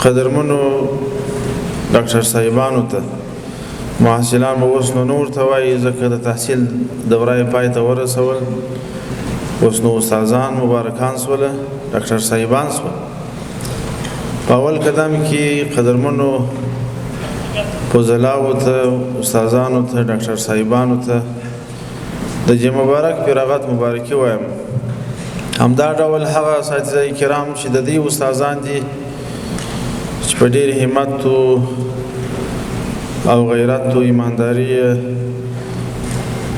قدرمنو ډاکټر صاحبانو ته محصلان به اوس نو نور ته وایي ځکه د تحصیل دوره یې پای ته ورسول، اوس نو استادان مبارکان سوله، ډاکټر صاحبان سول. په اول قدم کې قدرمنو فضلاو ته، استادانو ته، ډاکټر صاحبانو ته د جې مبارک فراغت مبارکي وایم. همدا ډول هغه اساتذه کرام چې د دې استادان دي چې په ډېر همت او غیرت او ایمانداري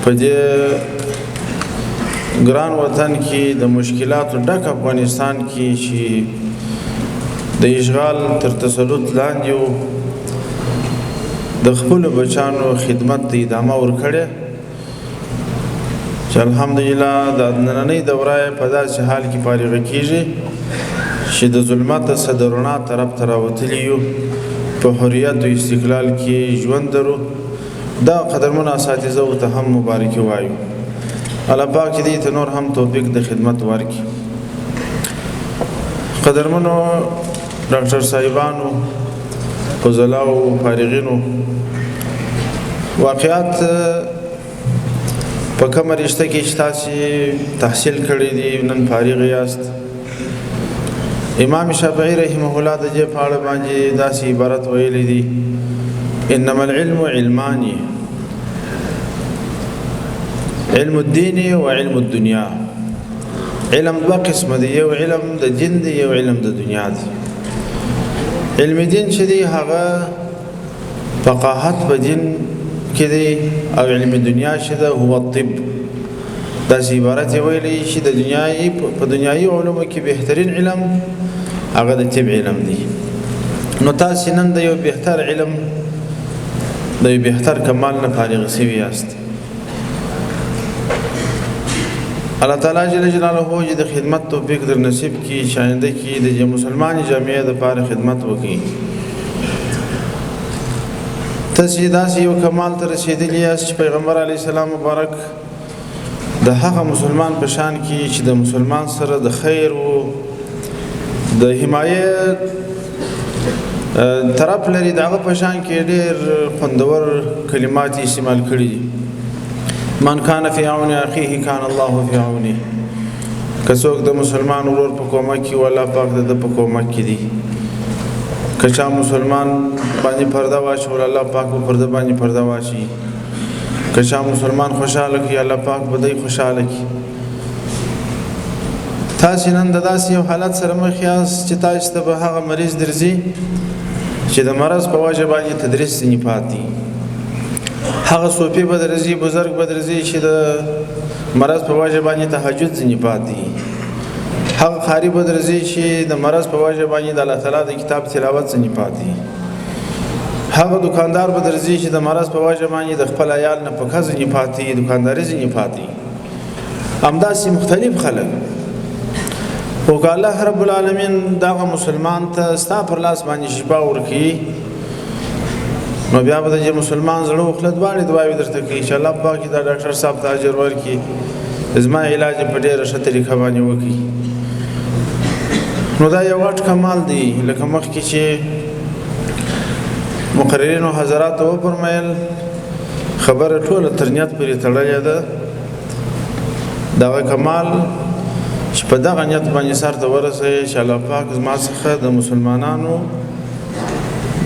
په دې ګران وطن کې د مشکلاتو ډک افغانستان کې چې د اشغال تر تسلط لاندې و د خپلو بچانو خدمت ته ادامه ورکړې، چې الحمدلله د نننۍ دوره په داسې حال کې فارغه کیږي چې د ظلمت څخه د رڼا طرف ته راوتلي یو، په حریت او استقلال کې ژوند درو. دا قدرمنو اساتذو ته هم مبارکي وایو. الله پاک دې ته نور هم توفیق د خدمت ورکړي. قدرمنو ډاکټر صاحبانو، فضلاو، فارغینو، واقعات په کومه رشته کې چې تاسې تحصیل کړی دي نن فارغ یاست. امام شافعي رحمه الله د دې په اړه باندې داسې عبارت ویلی دي: انما العلم علمان، علم الدین و علم الدنیا. علم دوه قسمه دی، یو علم د دین دی، یو علم د دنیا دی. علم دین چې دی هغه فقاهت په دین کې دی، او علم دنیا چې ده هو الطب. داسې عبارت یې ویلی چې د په دنیایي علومو کې بهترین علم هغه د طب علم دی. نو تاسې نن د یو بهتر علم، د یو بهتر کمال نه فارغ شوي یاست. الله تعالی جل جلاله چې د خدمت توفیق در نصیب کړي، چې آینده کې د مسلمانې جامعې دپاره خدمت وکړي. تاسې داسې یو کمال ته رسېدلي یاست چې پیغمبر علیه السلام مبارک د هغه مسلمان په شان کې چې د مسلمان سره د خیر او د حمایت طرف لري، د هغه په شان کې ډېر خوندور کلمات استعمال کړي دي. من کان فی عون اخیه کان الله فی عونه. که څوک د مسلمان ورور په کومک کې و، الله پاک د په کومک کې دی. که چا مسلمان باندې پرده واچول، الله پاک په پرده باندې پرده واچي. که چا مسلمان خوشحاله کړي، الله پاک به دی خوشحاله کړي. تاسې نن د داسې یو حالت سره مخ یاست چې تاسو ته به هغه مریض درځي چې د مرض په وجه باندې تدریس ځینې پاتې، هغه صوفي به درځي، بزرګ به درځي چې د مرض په وجه باندې تهجد ځینې پاتې، هغه قاري به درځي چې د مرض په وجه باندې د الله تعالی د کتاب تلاوت ځینې پاتې، هغه دکاندار به درځي چې د مرض په وجه باندې د خپل عیال نه پکه ځینې پاتې، دکانداري ځینې پاتې. همداسې مختلف خلک. خو که الله رب العالمین دغه مسلمان ته ستا پر لاس باندې شفا ورکړي، نو بیا به د مسلمان زړه وخله دواړې دعاوې درته کوي چې الله پاک دا ډاکټر صاحب ته اجر ورکړي، زما علاج په ډېره ښه طریقه باندې وکړي. نو دا یو غټ کمال دی. لکه مخکې چې مقررینو حضراتو وفرمیل، خبره ټوله تر نیت پورې تړلې ده. دغه کمال چې په دغه نیت باندې سر ته ورسوي چې الله پاک زما څخه د مسلمانانو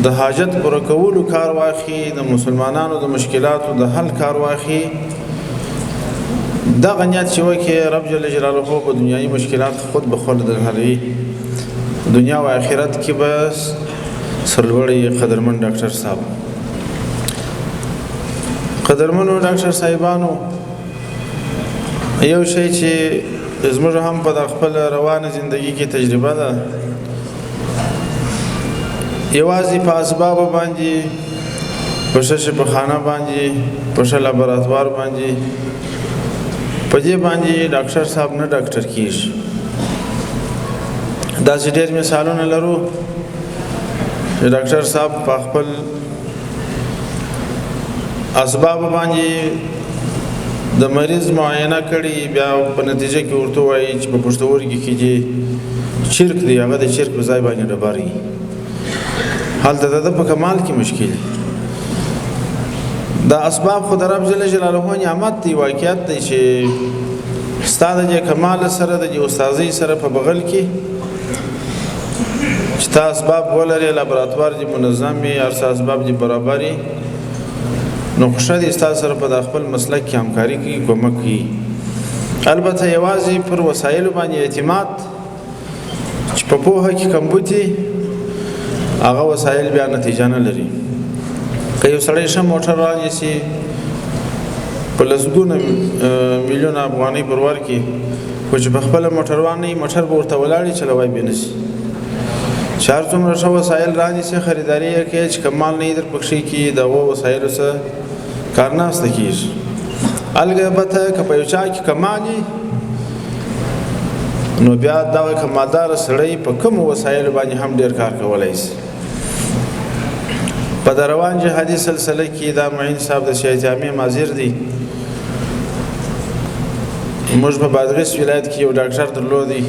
د حاجت پوره کولو کار واخلي، د مسلمانانو د مشکلاتو د حل کار واخلي. دغه نیت چې وکړي، رب جل جلاله په دنیایي مشکلات خود به خود حلوي، دنیا و آخرت کې به سرلوړی قدرمن ډاکټر صاحب. قدرمنو ډاکټر صاحبانو، یو شی چې زموږ هم په خپل روانه زندگی کې تجربه ده، یوازې په اسباب باندې، په شفاخانه باندې، په لابراتوار باندې، په دې باندې ډاکټر صاحب نه ډاکټر کیږي. داسې ډېر مثالونه لرو چې ډاکټر صاحب په خپل اسباب باندې د مریض معاینه کړي، بیا په نتیجه کې ورته وایي چې په پښتورګي کې چې چرک دی، هغه د چرک په ځای باندې ډبرې. هلته د په کمال کې مشکل دا اسباب خو د رب جل جلاله نعمت دی واقعیت دی چې ستا د کمال سره د استادۍ سره په بغل کې چې تا اسباب ولري لابراتوار دې منظم وي هر څه اسباب دې برابر وي نو خوښه دې ستا سره په خپل مسلک کې همکاري کوي کومک کوي البته یوازې پر وسایلو باندې اعتماد چې په پوهه کې کمبودي هغه وسایل بیا نتیجه نه لري که یو سړی ښه موټر رانیسي په لسګونه میلیونه افغانۍ پر ورکړي خو چې په خپله موټروان نه وي موټر به ورته ولاړ چلوی بې نه شي چې هر څومره ښه وسایل رانیسي خریداري یې کوي چې کمال نه یې در پکښې کي د هغو وسایلو څه کار ناسته کېږي البته که په یو چا کې کمال وي نو بیا دغه کمالداره سړی په کومو وسایلو باندې هم ډېر کار کولی شي په د روان جهادي سلسله کې دا معین صاحب د شیخ جامع مازیر دی موږ په بادغیس ولایت کې یو ډاکټر درلودی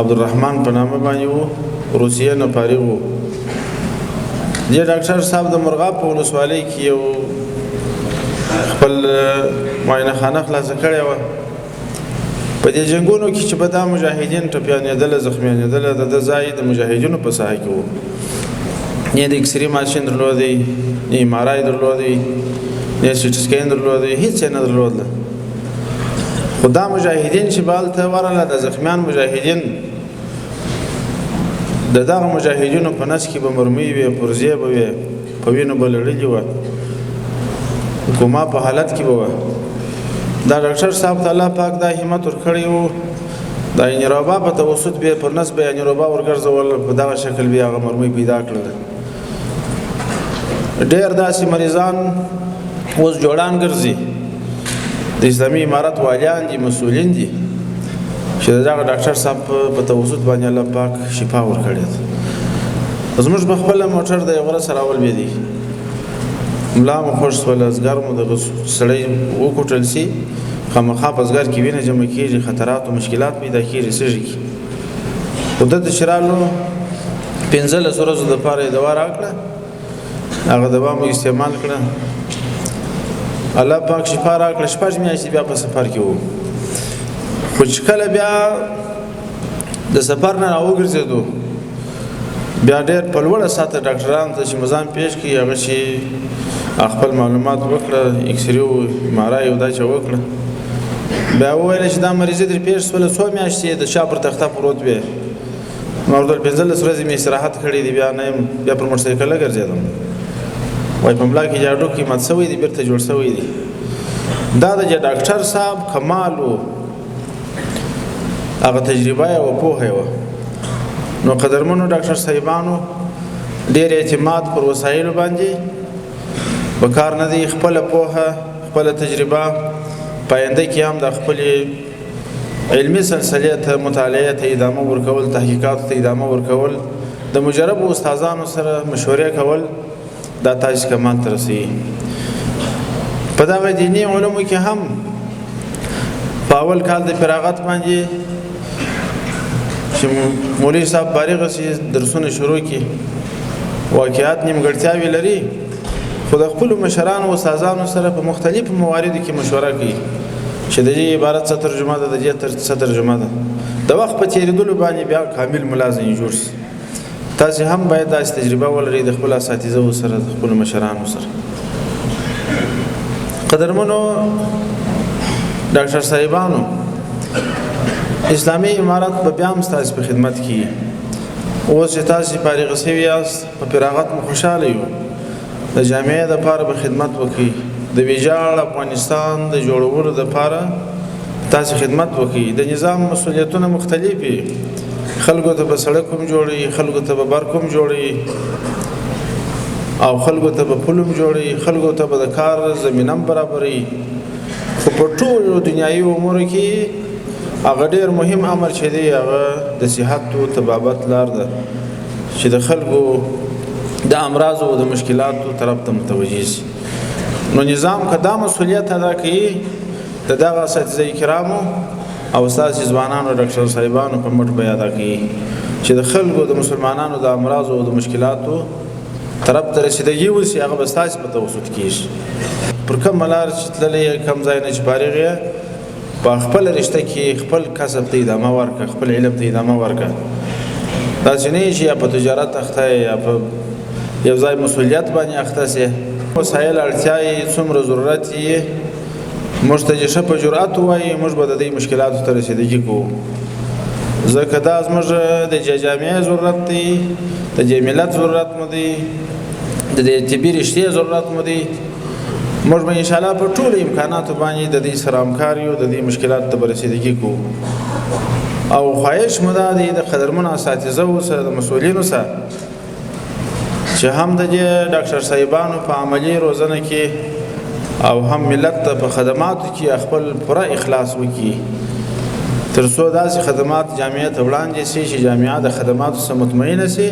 عبدالرحمن په نامه باندې و روسیه نه فارغ و دې ډاکټر صاحب د مرغاب په ولسوالۍ کې یو خپل معاینه خانه خلاصه کړې وه په دې جنګونو کې چې به دا مجاهدین ټپیانېدله زخمیانېدله د ده ځای د مجاهدینو په ساحه کې و نه د اکسرې ماشین درلودی نه امارای درلودی نه سټي سکین درلودی هیڅ یې نه درلودله خو دا مجاهدین چې به هلته ورغله د زخمیان مجاهدین د دغه مجاهدینو په نس کې به مرمۍ وې پرزې به وې په وینو به لړلې وه کوما په حالت کې به وه دا ډاکټر صاحب ته الله پاک دا همت ورکړی و دا انیروبا په توسط به پر نس به انیروبا ورګرځول په دغه شکل بیا هغه مرمۍ پیدا کړله ډېر داسې مریضان اوس جوړان ګرځي د اسلامي امارت والیان دي مسؤلین دي چې دغه ډاکټر صاحب په توسط باندې الله پاک شفا ورکړې ده زموږ په خپله موټر د یو غره سره ولوېدی ملا مو خوش شول ازګر مو دغه سړی وکوټل سي خامخا په ازګر کې وینه جمع کېږي خطرات او مشکلات پیدا کېږي سږي کې خو دلته چې رالو 15 ورځو دپاره یې دوا راکړه هغه دوا مو استعمال کړه الله پاک شفا راکړه 6 میاشتې بیا په سفر کې وو خو چې کله بیا د سفر نه راوګرځېدو بیا ډېر په لوړه سطحه ډاکټرانو ته چې مزان پیش کړي هغه چې خپل معلومات وکړه اکسرې و امارای او دا چې وکړه بیا وویل چې دا مریضي در پیش شوله څو میاشتې د چا پر تخته پروت وې ما ورته 15 ورځې مې استراحت کړی دی بیا نه یم بیا پر موټرسایکل ګرځېدم وایي په ملا کې جاډو قیمت سوی دی بیرته جوړ سوی دی دا د ډاکټر صاحب کمال و هغه تجربه یې وه پوهه یې وه نو قدرمنو ډاکټر صاحبانو ډېر اعتماد پر وسایلو باندې په کار نه دی خپله پوهه خپله تجربه پاینده کې هم د خپلې علمي سلسلې ته مطالعې ته ادامه ورکول تحقیقاتو ته ادامه ورکول د مجربو استادانو سره مشورې کول دا تاسې کمال ته رسوي په دغه دیني علومو کې هم په اول کال د فراغت باندې چې مولوي صاحب فارغ شي درسونه شروع کړي واقعات نیمګړتیاوې لري خو د خپلو مشرانو او استادانو سره په مختلفو مواردو کې مشوره کوي چې د دې عبارت څه ترجمه ده د دې څه ترجمه ده د وخت په تېرېدلو باندې بیا کامل ملازم جوړ شي تاسې هم باید داسې تجربه ولرئ د خپلو اساتذو سره د خپلو مشرانو سره قدرمنو ډاکټر صاحبانو اسلامي امارت به بیا هم ستاسې په خدمت کې اوس چې تاسې فارغ شوي یاست په فراغت مو خوشحاله یو د جامعې دپاره به خدمت وکړي د ویجاړ افغانستان د جوړولو دپاره تاسې خدمت وکړي د نظام مسؤلیتونه مختلف وي خلکو ته به سړک هم جوړوي خلکو ته به برق هم جوړوي او خلکو ته به پل هم جوړوي خلکو ته به د کار زمینه هم برابروي خو په ټولو دنیایي امورو کې هغه ډېر مهم امر چې دی هغه د صحت او طبابت لار ده چې د خلکو د امراضو او د مشکلاتو طرف ته متوجه شي نو نظام که دا مسؤلیت ادا کوي د دغه اساتذه کرامو او ستاسې ځوانانو ډاکټر صاحبانو په مټ به ادا کوي چې د خلکو د مسلمانانو د امراض او د مشکلاتو طرف ته رسیدګي وشي هغه به ستاسې په توسط کېږي. پر کومه لار چې تللی کوم ځای نه چې فارغ یې په خپل رشته کې خپل کسب ته ادامه ورکړه، خپل علم ته ادامه ورکړه. داسې نه چې یا په تجارت اخته یا په یو ځای مسؤلیت باندې اخته سي. وسایل اړتیا یې څومره ضرورت یې موږ ته چې ښه په جرأت ووایي موږ به د دې مشکلاتو ته رسیدګي کوو. ځکه دا زموږ د جامعې ضرورت دی، د دې ملت ضرورت مو دی، د دې طبي رشتې ضرورت مو دی. موږ به انشاءالله په ټولو امکاناتو باندې د دې سره همکار یو، د دې مشکلاتو ته به رسیدګي کوو. او خواهش مو دا دی د قدرمنو اساتذو سره د مسؤلینو سره چې هم د ډاکټر صاحبانو په عملي روزنه کې او هم ملت ته په خدماتو کې خپل پوره اخلاص وکړي، تر څو داسې خدمات جامعه ته وړاندې شي چې جامعه د خدماتو څخه مطمئنه شي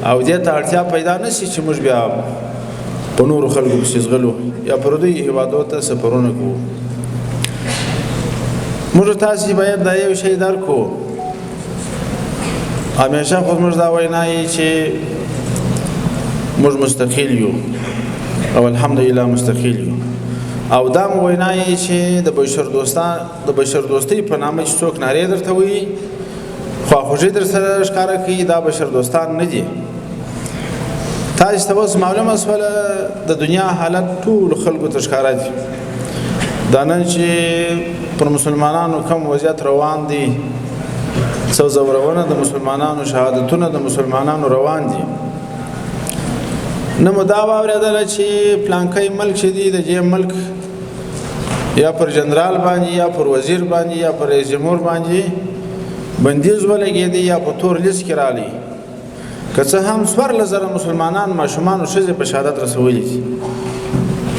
او دې ته اړتیا پیدا نه شي چې موږ بیا په نورو خلکو پسې ځغلو یا پردیو هېوادو ته سفرونه کوو. موږ تاسې باید دا یو شی درک کړو، همیشه خو زموږ دا وینا یي چې موږ مستقل یو او الحمدلله مستقل یو، او دا مو وینا یي چې د بشر دوستۍ په نامه چې څوک نارې درته وایي خواخوږي در سره ښکاره کوي، دا بشر دوستان نه دي. تاسو ته اوس معلومه شوله د دنیا حالت ټولو خلکو ته ښکاره دي. دا نن چې پر مسلمانانو کم وضعیت روان دی، څو ځورونه د مسلمانانو، شهادتونه د مسلمانانو روان دي. نه مو دا واورېدله چې پلانکی ملک چې دی د دې ملک یا پر جنرال باندې یا پر وزیر باندې یا پر رئیس جمهور باندې بندیز ولګېدی یا په تور لیست کې رالی. که څه هم 14,000 مسلمانان ماشومان او ښځې په شهادت رسولي دي،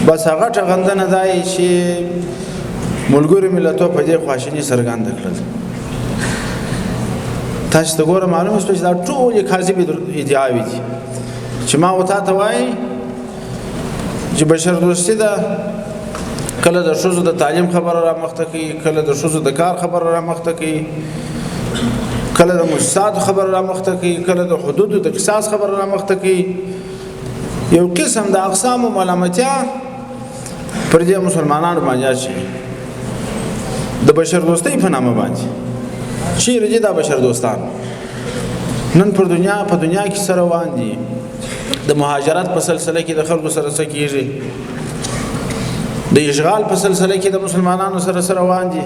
بس هغه ټغندنه دا یي چې ملګرو ملتو په دې خواشیني څرګنده کړل. تاسو ته ګوره معلومه شوه چې دا ټولې کاذبې ادعاوې دي چې ما و تا ته وایي چې بشر دوستي ده، کله د ښځو د تعلیم خبره رامخته کوي، کله د ښځو د کار خبره رامخته کوي، کله د مؤسساتو خبره رامخته کوي، کله د حدودو د قصاص خبره رامخته کوي. یو قسم د اقسام او ملامتیا پر دې مسلمانانو باندې اچي د بشر دوستۍ په نامه باندې. چیرې دي دا بشر دوستان؟ نن په دنیا کې سره روان دي. د مهاجرت په سلسله کې د خلکو سره څه کېږي، د اشغال په سلسله کې د مسلمانانو سره روان دي.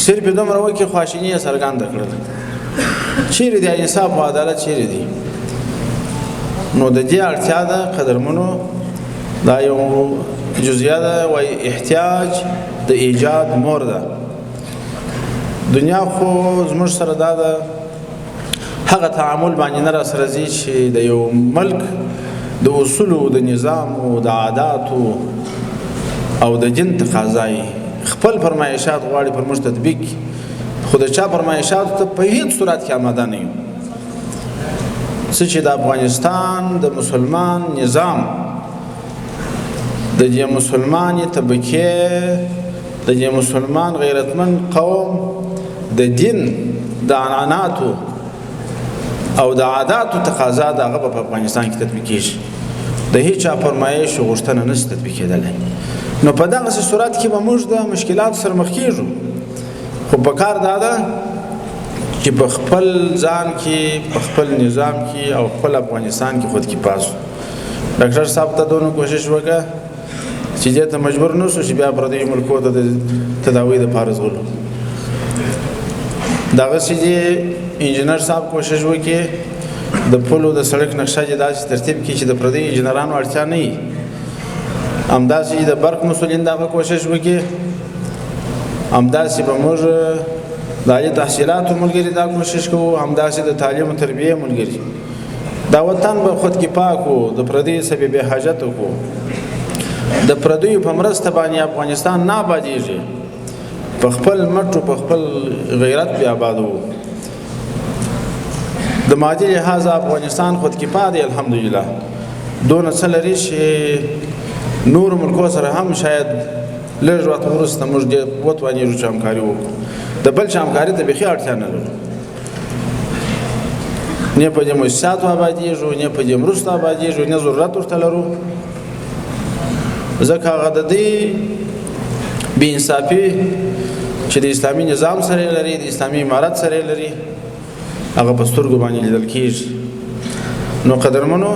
صرف دومره وکړي خواشیني یې څرګنده کړل. چیرې دی انصاف او عدالت؟ چیرې دی؟ نو د دې اړتیا ده قدرمنو، دا یو جزیه ده، وایي احتیاج د ایجاد مور ده. دنیا خو زموږ سره دا ده هغه تعامل باندې نه را سره ځي چې د یو ملک د اصولو، د نظام او د عاداتو او د دین تقاضای خپل فرمایشات غواړي پر موږ تطبیق، خو د چا فرمایشاتو ته په هیڅ صورت کې آماده نه یو. څه چې د افغانستان د مسلمان نظام، د دې مسلمانې طبقې، د دې مسلمان غیرتمند قوم د دین د عنعناتو او د عاداتو تقاضا د هغه په افغانستان کې تطبیق کېږي. د هیچا فرمایش او غوښتنه نشي تطبیق کېدلی. نو په دغسې صورت کې به موږ د مشکلاتو سره مخ کېږو. خو پکار دا ده چې په خپل ځان کې، په خپل نظام کې او خپل افغانستان کې خود کې پاسو. ډاکټر صاحب ته دونه کوشش وکړه چې دې ته مجبور نه شو چې بیا پردیو ملکو ته د تداوی دپاره ځغلو. دغسې دې انجینر صاحب کوشش وکړي د پلو د سړک نقشه دې داسې ترتیب کړي چې د پردیو انجینرانو اړتیا نه وي. همداسې د برق مسؤلین دغه کوشش وکړي، همداسې به موږ د عالي تحصیلاتو ملګري دا کوشش کوو، همداسې د تعلیم او تربیې ملګري. دا وطن به خود کې پاک و، د پردیو څخه بې حاجت وکړو. د پردیو په مرسته باندې افغانستان نه آبادېږي، په خپل مټو په خپل غیرت بې آباد و. د مادي لحاظه افغانستان خود کې پا دی الحمدلله. دونه څه لري چې نور ملکو سره هم شاید لږ وخت وروسته موږ وتوانېږو چې همکاري وکړو. د بل چا همکاري ته بیخي اړتیا نه لرو. نه په دې مؤسساتو آبادېږو نه په دې مرستو آبادېږو نه ضرورت ورته لرو ځکه هغه د دې بې انصافي چې د اسلامي نظام سره لري د اسلامي امارت سره لري هغه په سترګو باندې لیدل کېږي نو قدرمنو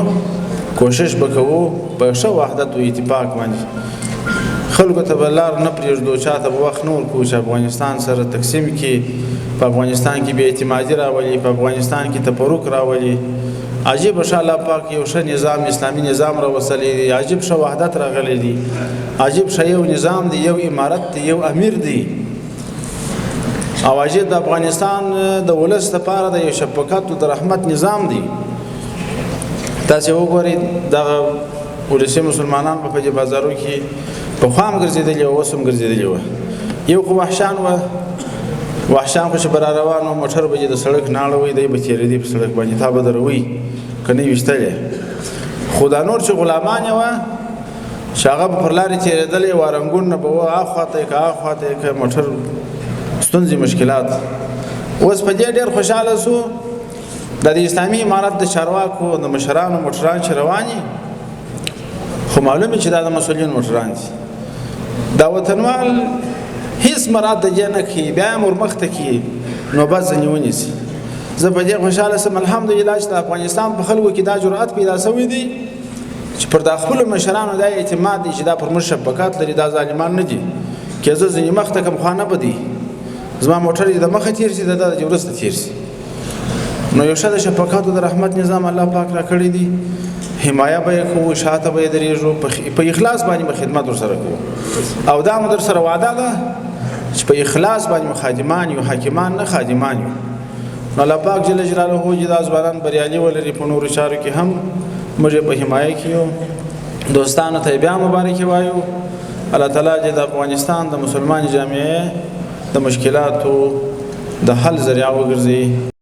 کوشش به کوو په ښه وحدت او اتفاق باندې خلکو ته به لار نه پرېږدو چاته به وخت نه ورکوو چې افغانستان سره تقسیم کړي په افغانستان کې بې اعتمادي راولي په افغانستان کې تفرق راولي عجیب شه الله پاک یو ښه نظام اسلامي نظام راوستلی دی عجیب شه وحدت راغلی دی عجیب شه یو نظام دی یو امارت دی یو امیر دی او عجیب د افغانستان د ولس لپاره د یو شفقت او د رحمت نظام دی تاسې وګورئ دغه ولسي مسلمانان په دې بازارو کې پخوا هم ګرځېدلي وه اوس هم ګرځېدلي وه یو خو وحشان وه وحشان خو چې به را روان وه موټر به یې د سړک نه اړوئ دی به تېرېدي په سړک باندې تا به دروئ که نه یې ویشتلی خو دا نور چې غلامان یې وه چې هغه به پر لارې تېرېدلی وارنګون نه به وه هاخواته یې که هاخواته یې که موټر ستونزې مشکلات اوس په دې ډېر خوشحاله سو د اسلامي امارت د چارواکو د مشرانو موټران چې روان خو معلومه چې دا د مسؤلین موټران دي دا وطنوال هیڅ مراد د دې نه کوي بیا هم ورمخته کوي نوبت ځنې ونیسي زه په دې خوشحاله سم الحمدلله چې د افغانستان په خلکو کې دا جرأت پیدا شوی دی چې پر دا خپلو مشرانو دا اعتماد دی چې دا پر موږ شفقت لري دا ظالمان نه دي که زه ځنې مخته کم خوا نه به دي زما موټر یې د مخه تېر شي د دا د وروسته تېر شي نو یو ښه د شفقت او د رحمت نظام الله پاک را کړی دی حمایه به یې کوو شاته به یې درېږو په اخلاص باندې به خدمت ورسره کوو او دا مو در سره وعده ده چې په اخلاص باندې مو خادمان یو حاکمان نه خادمان یو نو الله پاک جل جلاله چې دا ځوانان بریالي ولري په نورو چارو کې هم موږ یې په حمایه کې یو دوستانو ته بیا مبارکي وایو الله تعالی دې د افغانستان د مسلمان جامعې د مشکلاتو د حل ذریعه وګرځي